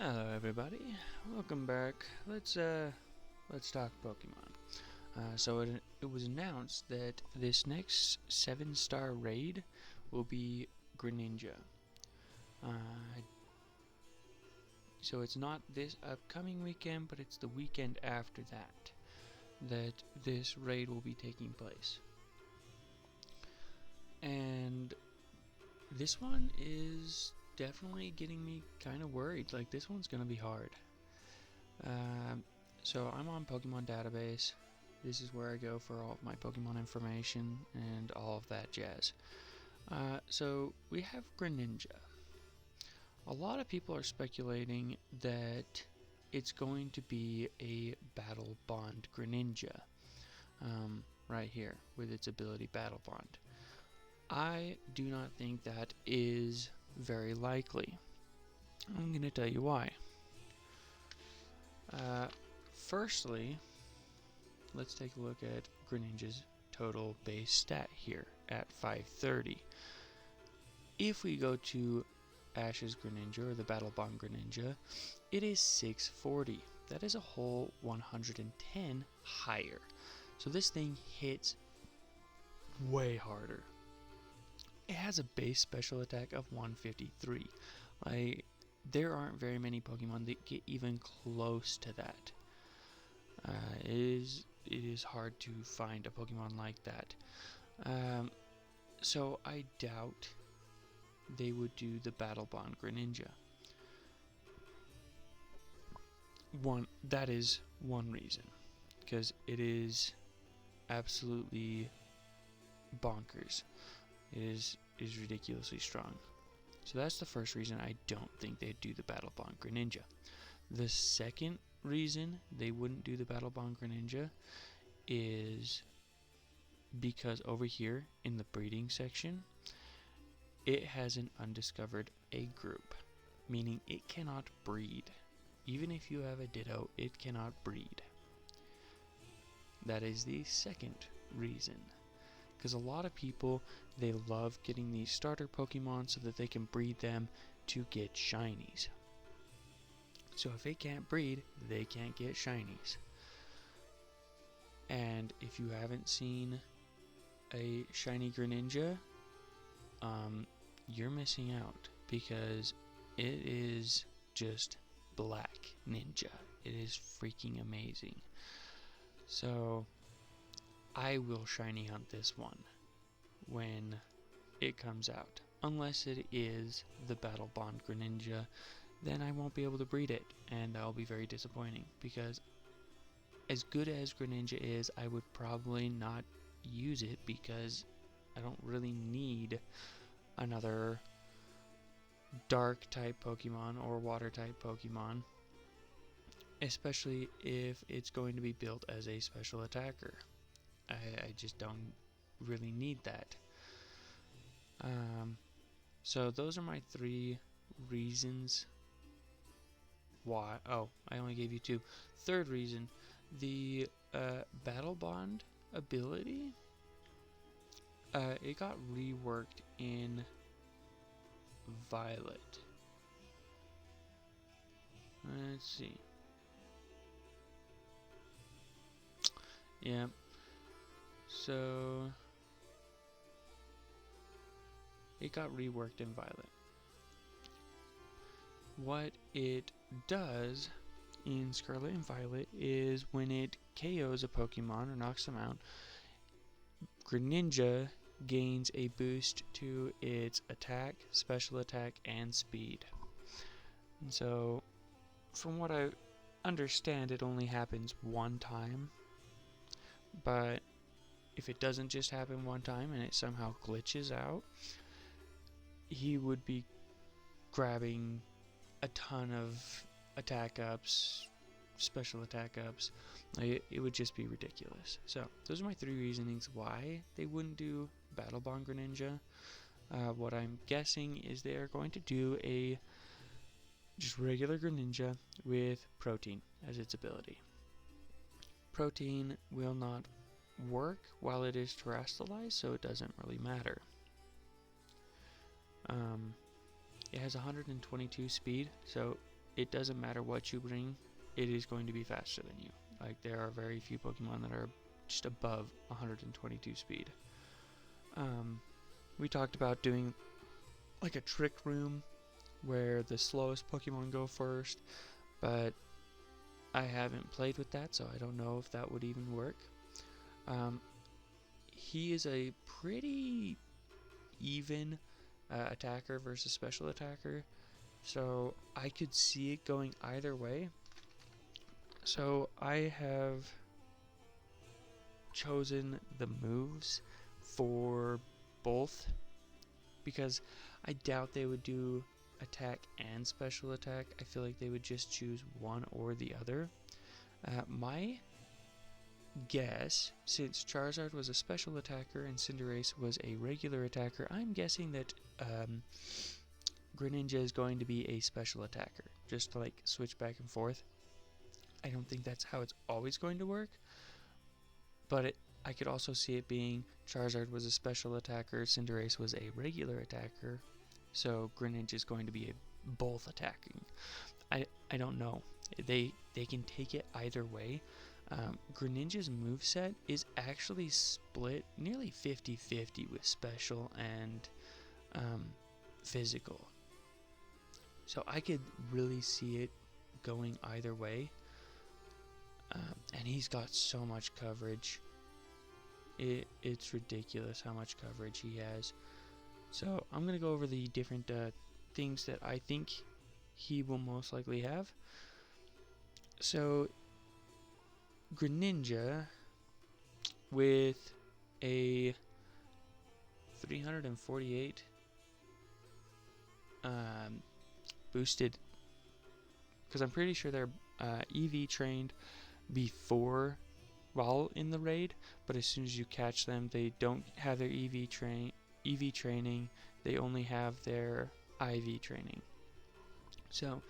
Hello everybody, welcome back. Let's talk Pokemon. It was announced that this next 7-star raid will be Greninja. So it's not this upcoming weekend, but it's the weekend after that this raid will be taking place. And this one is definitely getting me kind of worried. Like, this one's gonna be hard. So I'm on Pokemon Database. This is where I go for all of my Pokemon information and all of that jazz. So we have Greninja. A lot of people are speculating that it's going to be a Battle Bond Greninja. Right here, with its ability Battle Bond. I do not think that is very likely. I'm going to tell you why. Firstly, let's take a look at Greninja's total base stat here at 530. If we go to Ash's Greninja, or the Battle Bond Greninja, it is 640. That is a whole 110 higher. So this thing hits way harder. It has a base special attack of 153. There aren't very many Pokemon that get even close to that. It is hard to find a Pokemon like that. So I doubt they would do the Battle Bond Greninja. That is one reason, because it is absolutely bonkers. It is ridiculously strong. So that's the first reason I don't think they'd do the Battle Bond Greninja. The second reason they wouldn't do the Battle Bond Greninja is because over here in the breeding section, it has an undiscovered egg group, meaning it cannot breed. Even if you have a Ditto, it cannot breed. That is the second reason. Because a lot of people, they love getting these starter Pokemon so that they can breed them to get shinies. So if it can't breed, they can't get shinies. And if you haven't seen a shiny Greninja, you're missing out, because it is just black ninja. It is freaking amazing. So I will shiny hunt this one when it comes out. Unless it is the Battle Bond Greninja, then I won't be able to breed it, and that'll be very disappointing, because as good as Greninja is, I would probably not use it, because I don't really need another dark type Pokemon or water type Pokemon, especially if it's going to be built as a special attacker. I just don't really need that. So those are my three reasons why. Oh, I only gave you two. Third reason, the Battle Bond ability, it got reworked in Violet. Let's see. Yeah. So it got reworked in Violet. What it does in Scarlet and Violet is when it KOs a Pokemon or knocks them out, Greninja gains a boost to its attack, special attack, and speed. And so, from what I understand, it only happens one time. But if it doesn't just happen one time and it somehow glitches out, he would be grabbing a ton of attack ups, special attack ups. It would just be ridiculous. So those are my three reasonings why they wouldn't do Battle Bond Greninja. What I'm guessing is they are going to do a just regular Greninja with Protein as its ability. Protein will not work while it is terrestrialized, so it doesn't really matter. It has 122 speed, so it doesn't matter what you bring, it is going to be faster than you. Like, there are very few Pokemon that are just above 122 speed. We talked about doing like a trick room where the slowest Pokemon go first, but I haven't played with that, so I don't know if that would even work. He is a pretty even attacker versus special attacker, so I could see it going either way. So I have chosen the moves for both because I doubt they would do attack and special attack. I feel like they would just choose one or the other. My guess, since Charizard was a special attacker and Cinderace was a regular attacker, I'm guessing that Greninja is going to be a special attacker, just to like switch back and forth. I don't think that's how it's always going to work, but I could also see it being Charizard was a special attacker, Cinderace was a regular attacker, so Greninja is going to be both attacking. I don't know. They can take it either way. Greninja's moveset is actually split nearly 50-50 with special and physical. So I could really see it going either way. And he's got so much coverage. It's ridiculous how much coverage he has. So I'm going to go over the different things that I think he will most likely have. So Greninja with a 348 boosted, because I'm pretty sure they're EV trained before while in the raid, but as soon as you catch them, they don't have their EV training, they only have their IV training. So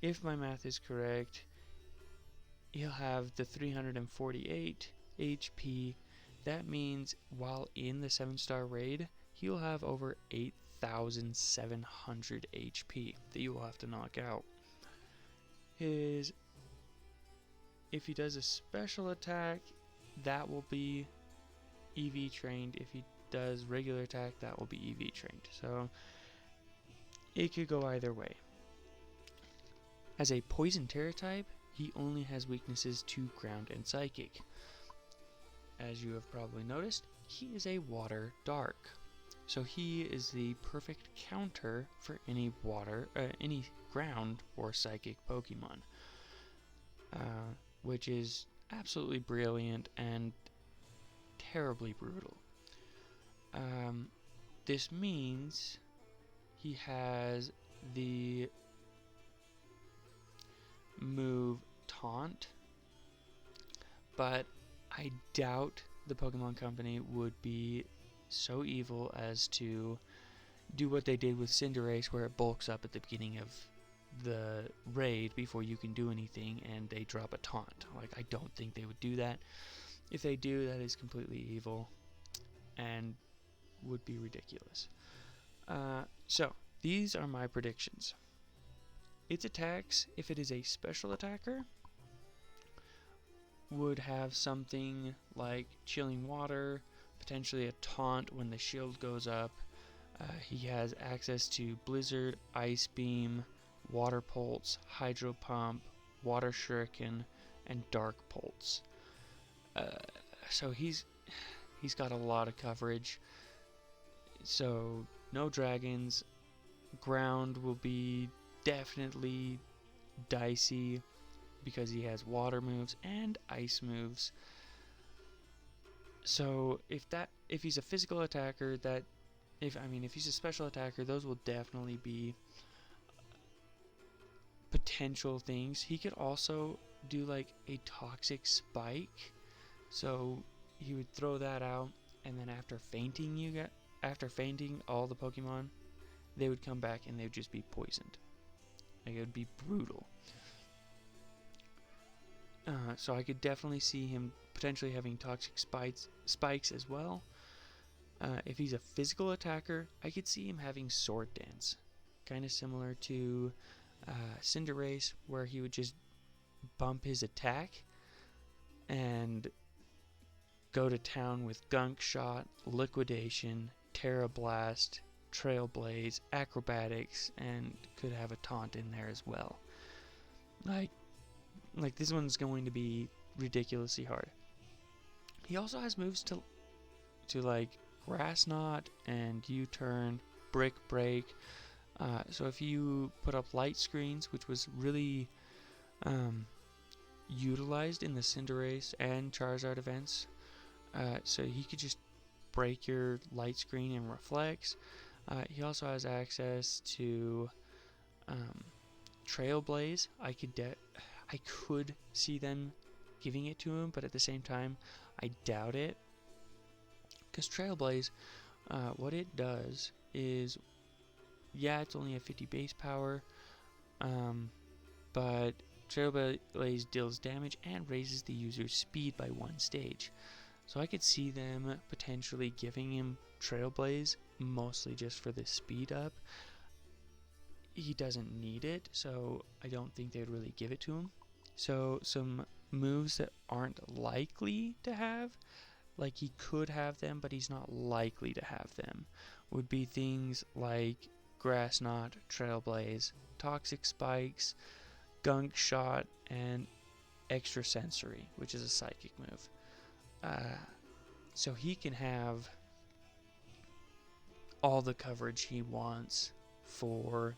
if my math is correct, he'll have the 348 HP. That means while in the 7-star raid, he'll have over 8,700 HP that you will have to knock out. If he does a special attack, that will be EV trained. If he does regular attack, that will be EV trained. So it could go either way. As a poison terra type, he only has weaknesses to ground and psychic. As you have probably noticed, he is a water dark. So he is the perfect counter for any any ground or psychic Pokemon. Which is absolutely brilliant and terribly brutal. This means he has the move Taunt, but I doubt the Pokemon Company would be so evil as to do what they did with Cinderace, where it bulks up at the beginning of the raid before you can do anything and they drop a taunt. Like, I don't think they would do that. If they do, that is completely evil and would be ridiculous. So these are my predictions. Its attacks, if it is a special attacker, would have something like Chilling Water, potentially a taunt when the shield goes up. He has access to Blizzard, Ice Beam, Water Pulse, Hydro Pump, Water Shuriken, and Dark Pulse. So he's got a lot of coverage. So no dragons. Ground will be definitely dicey because he has water moves and ice moves. So if he's a physical attacker, if he's a special attacker, those will definitely be potential things. He could also do like a toxic spike, so he would throw that out, and then after fainting all the Pokemon, they would come back and they would just be poisoned. Like, it would be brutal. So I could definitely see him potentially having toxic spikes as well. If he's a physical attacker, I could see him having Sword Dance, kind of similar to Cinderace, where he would just bump his attack and go to town with Gunk Shot, Liquidation, Terra Blast, Trailblaze, Acrobatics, and could have a taunt in there as well. Like this one's going to be ridiculously hard. He also has moves to like Grass Knot and U-Turn, Brick Break. So if you put up light screens, which was really utilized in the Cinderace and Charizard events, so he could just break your light screen and reflects. He also has access to Trailblaze. I could see them giving it to him, but at the same time, I doubt it. Because Trailblaze, what it does is, yeah, it's only a 50 base power, but Trailblaze deals damage and raises the user's speed by 1 stage. So I could see them potentially giving him Trailblaze, mostly just for the speed up. He doesn't need it, so I don't think they'd really give it to him. So some moves that aren't likely to have, like he could have them, but he's not likely to have them, would be things like Grass Knot, Trailblaze, Toxic Spikes, Gunk Shot, and Extra Sensory, which is a psychic move. So he can have all the coverage he wants for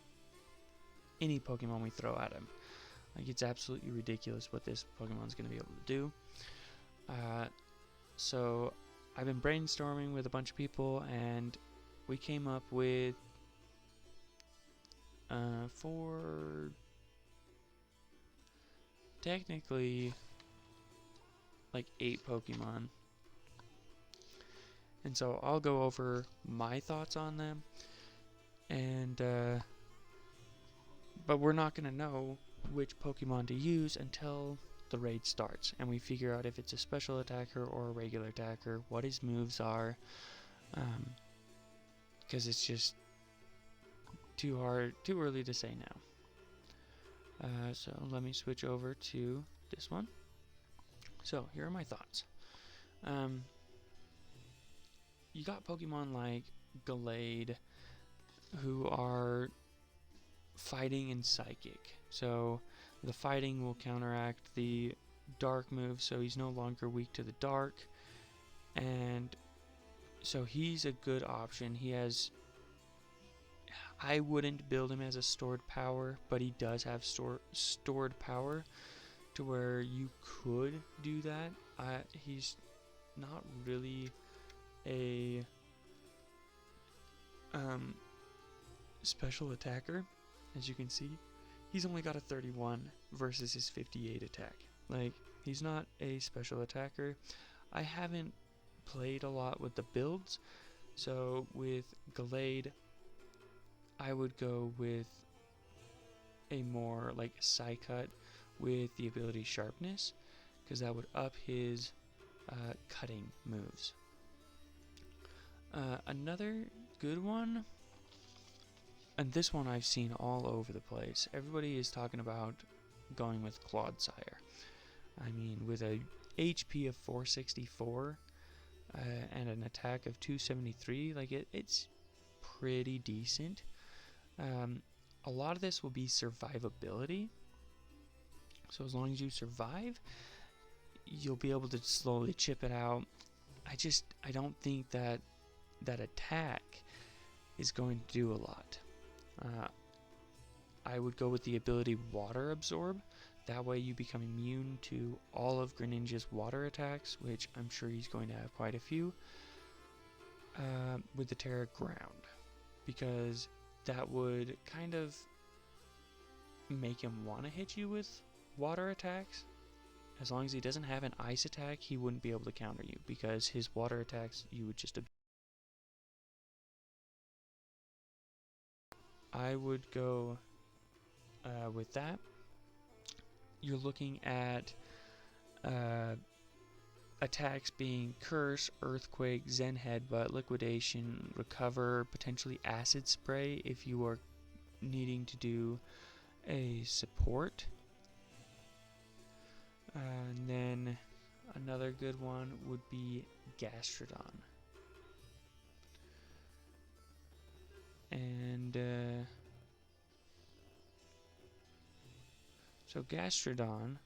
any Pokemon we throw at him. Like, it's absolutely ridiculous what this Pokemon's going to be able to do. So I've been brainstorming with a bunch of people, and we came up with 4, technically like 8 Pokemon. And so I'll go over my thoughts on them, and but we're not going to know which Pokemon to use until the raid starts, and we figure out if it's a special attacker or a regular attacker, what his moves are, because it's just too early to say now. So let me switch over to this one. So here are my thoughts. You got Pokemon like Gallade, who are fighting and psychic. So the fighting will counteract the dark move, so he's no longer weak to the dark. And so he's a good option. I wouldn't build him as a stored power, but he does have stored power to where you could do that. He's not really a special attacker, as you can see. He's only got a 31 versus his 58 attack. Like, he's not a special attacker. I haven't played a lot with the builds, so with Gallade, I would go with a more like Psy-Cut with the ability Sharpness, because that would up his cutting moves. Another good one, and this one I've seen all over the place. Everybody is talking about going with Clodsire. I mean, with a HP of 464 and an attack of 273, like it's pretty decent. A lot of this will be survivability. So as long as you survive, you'll be able to slowly chip it out. I don't think that attack is going to do a lot. I would go with the ability Water Absorb. That way you become immune to all of Greninja's water attacks, which I'm sure he's going to have quite a few, with the Terra Ground, because that would kind of make him want to hit you with water attacks. As long as he doesn't have an ice attack, he wouldn't be able to counter you, because his water attacks you would just I would go with that. You're looking at attacks being Curse, Earthquake, Zen Headbutt, Liquidation, Recover, potentially Acid Spray if you are needing to do a support. And then another good one would be Gastrodon. And so Gastrodon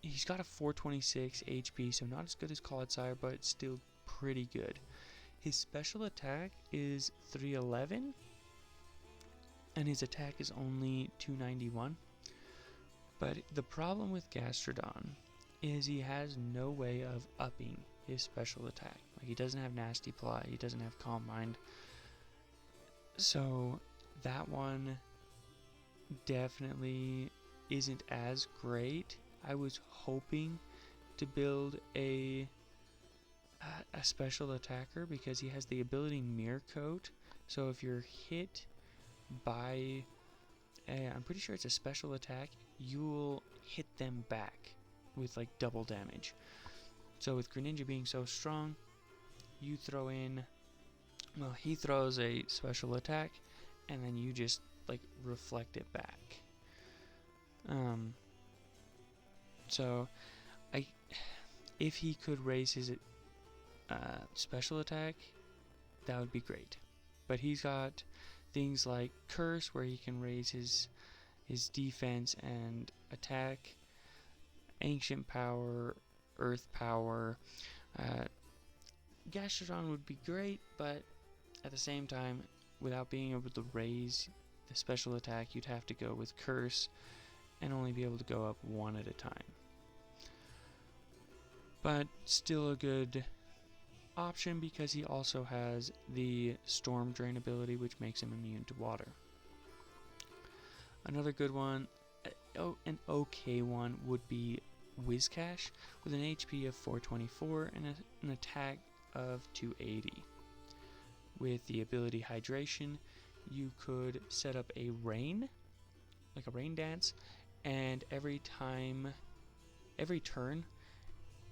he's got a 426 HP, so not as good as Kal'Jaru, but still pretty good. His special attack is 311, and his attack is only 291. But the problem with Gastrodon is he has no way of upping his special attack. Like, he doesn't have Nasty Plot, he doesn't have Calm Mind. So that one definitely isn't as great. I was hoping to build a special attacker because he has the ability Mirror Coat. So if you're hit by I'm pretty sure it's a special attack, you'll hit them back with like double damage. So with Greninja being so strong, you throw in, well, he throws a special attack and then you just like reflect it back. So if he could raise his special attack, that would be great. But he's got things like Curse, where he can raise his defense and attack, Ancient Power, Earth Power. Gastrodon would be great, but at the same time, without being able to raise the special attack, you'd have to go with Curse and only be able to go up one at a time. But still a good option because he also has the Storm Drain ability, which makes him immune to water. Another good one, an okay one, would be Whiscash with an HP of 424 and an attack of 280. With the ability Hydration, you could set up a rain, like a rain dance, and every turn,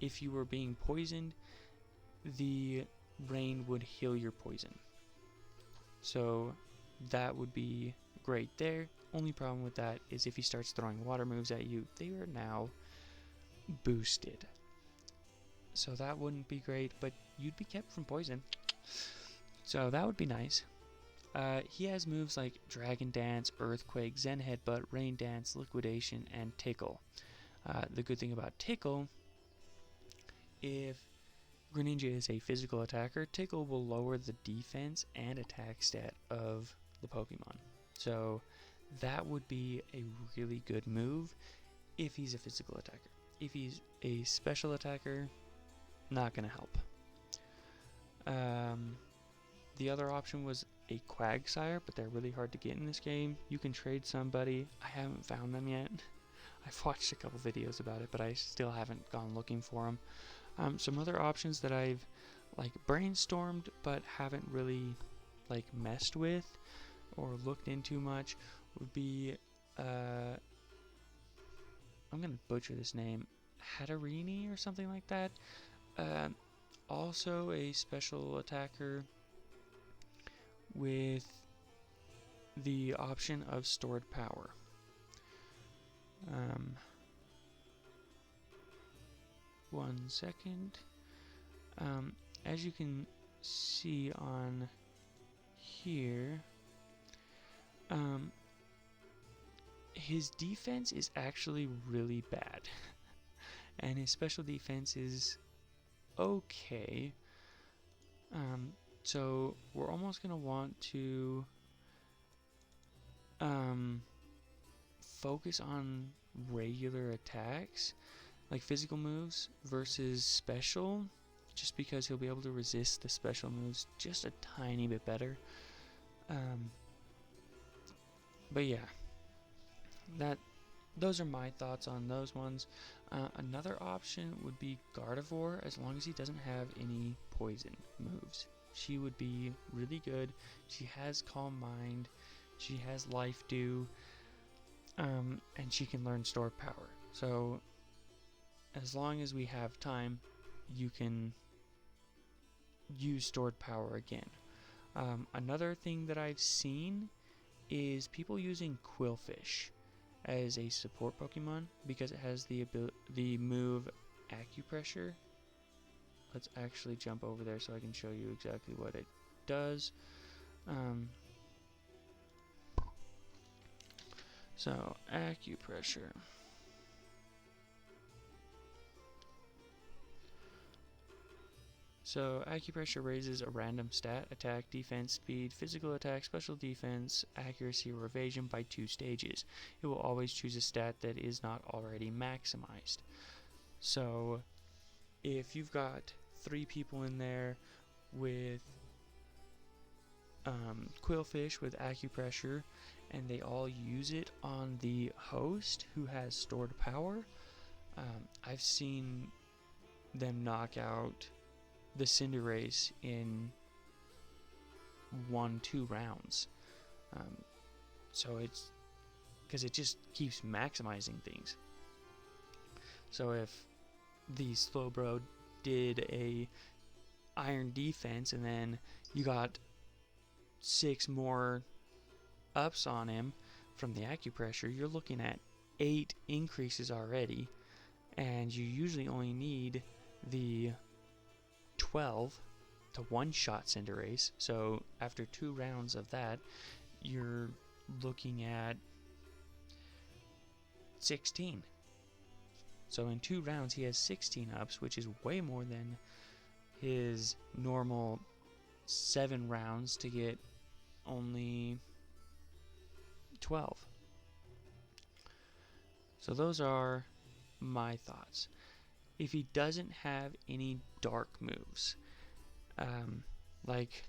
if you were being poisoned, the rain would heal your poison. So that would be great there. Only problem with that is if he starts throwing water moves at you, they are now boosted. So that wouldn't be great, but you'd be kept from poison. So that would be nice. He has moves like Dragon Dance, Earthquake, Zen Headbutt, Rain Dance, Liquidation, and Tickle. The good thing about Tickle, if Greninja is a physical attacker, Tickle will lower the defense and attack stat of the Pokemon. So that would be a really good move if he's a physical attacker. If he's a special attacker, not going to help. The other option was a Quagsire, but they're really hard to get in this game. You can trade somebody. I haven't found them yet. I've watched a couple videos about it, but I still haven't gone looking for them. Some other options that I've like brainstormed but haven't really like messed with or looked into much would be I'm gonna butcher this name, Hatterini or something like that. Also a special attacker with the option of stored power. One second. As you can see on here, his defense is actually really bad, and his special defense is okay. So we're almost gonna want to focus on regular attacks, like physical moves versus special, just because he'll be able to resist the special moves just a tiny bit better. But yeah, those are my thoughts on those ones. Another option would be Gardevoir, as long as he doesn't have any poison moves. She would be really good. She has Calm Mind, she has Life Dew, and she can learn Stored Power. So as long as we have time, you can use Stored Power again. Another thing that I've seen is people using Quillfish as a support Pokemon because it has the move Acupressure. Let's actually jump over there so I can show you exactly what it does. So Acupressure. So Acupressure raises a random stat, attack, defense, speed, physical attack, special defense, accuracy, or evasion by 2 stages. It will always choose a stat that is not already maximized. So if you've got 3 people in there with Quillfish with Acupressure and they all use it on the host who has stored power, I've seen them knock out the Cinderace in 1-2 rounds. So it's because it just keeps maximizing things. So if the Slowbro did a iron defense and then you got 6 more ups on him from the Acupressure, you're looking at 8 increases already, and you usually only need the 12 to one-shot Cinderace. So after 2 rounds of that, you're looking at 16. So in 2 rounds, he has 16 ups, which is way more than his normal 7 rounds to get only 12. So those are my thoughts. If he doesn't have any dark moves, like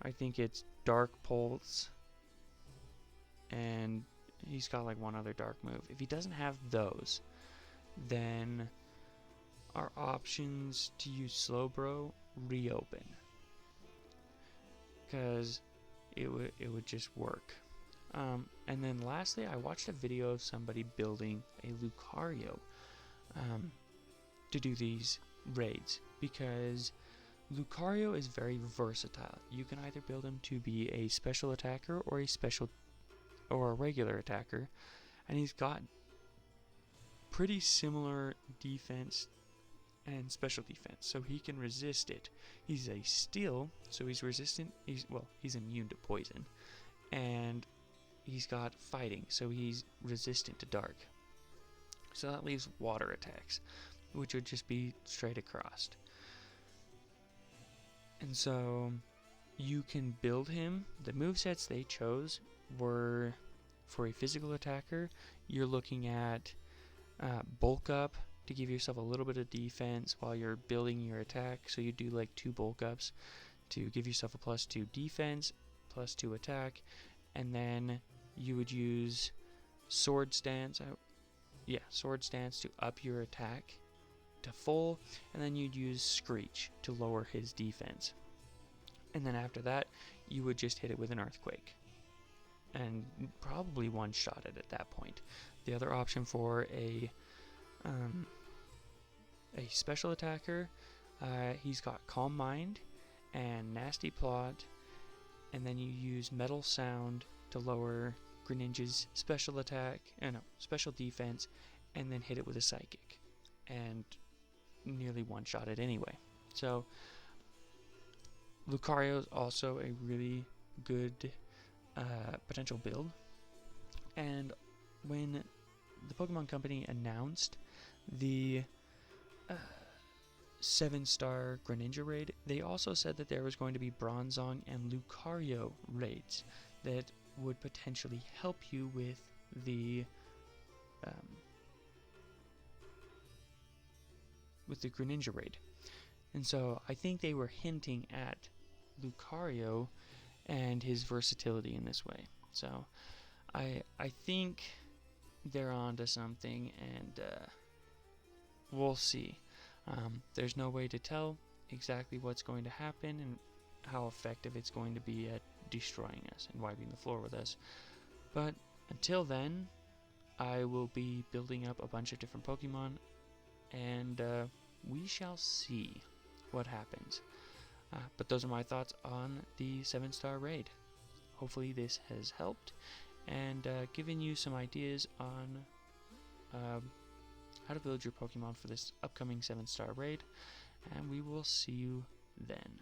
I think it's Dark Pulse, and he's got like one other dark move. If he doesn't have those, then our options to use Slowbro reopen, because it would just work. And then lastly, I watched a video of somebody building a Lucario to do these raids, because Lucario is very versatile. You can either build him to be a special attacker or a regular attacker, and he's got pretty similar defense and special defense, so he can resist it. He's a steel, so he's resistant. He's immune to poison, and he's got fighting, so he's resistant to dark. So that leaves water attacks, which would just be straight across. And so you can build him. The movesets they chose were, for a physical attacker, you're looking at bulk up to give yourself a little bit of defense while you're building your attack. So you do like 2 bulk ups to give yourself a +2 defense, +2 attack, and then you would use Sword Stance. Sword Stance to up your attack to full, and then you'd use Screech to lower his defense. And then after that, you would just hit it with an Earthquake, and probably one-shot it at that point. The other option for a special attacker, he's got Calm Mind and Nasty Plot, and then you use Metal Sound to lower Greninja's special attack, special defense, and then hit it with a Psychic, and nearly one-shot it anyway. So Lucario is also a really good potential build, and when the Pokemon Company announced the 7-star Greninja raid, they also said that there was going to be Bronzong and Lucario raids that would potentially help you with the Greninja raid. And so I think they were hinting at Lucario and his versatility in this way. So I think they're onto something, and we'll see. There's no way to tell exactly what's going to happen and how effective it's going to be at destroying us and wiping the floor with us. But until then, I will be building up a bunch of different Pokemon, and we shall see what happens. But those are my thoughts on the 7-star raid. hopefully this has helped and given you some ideas on how to build your Pokemon for this upcoming 7-star raid, and we will see you then.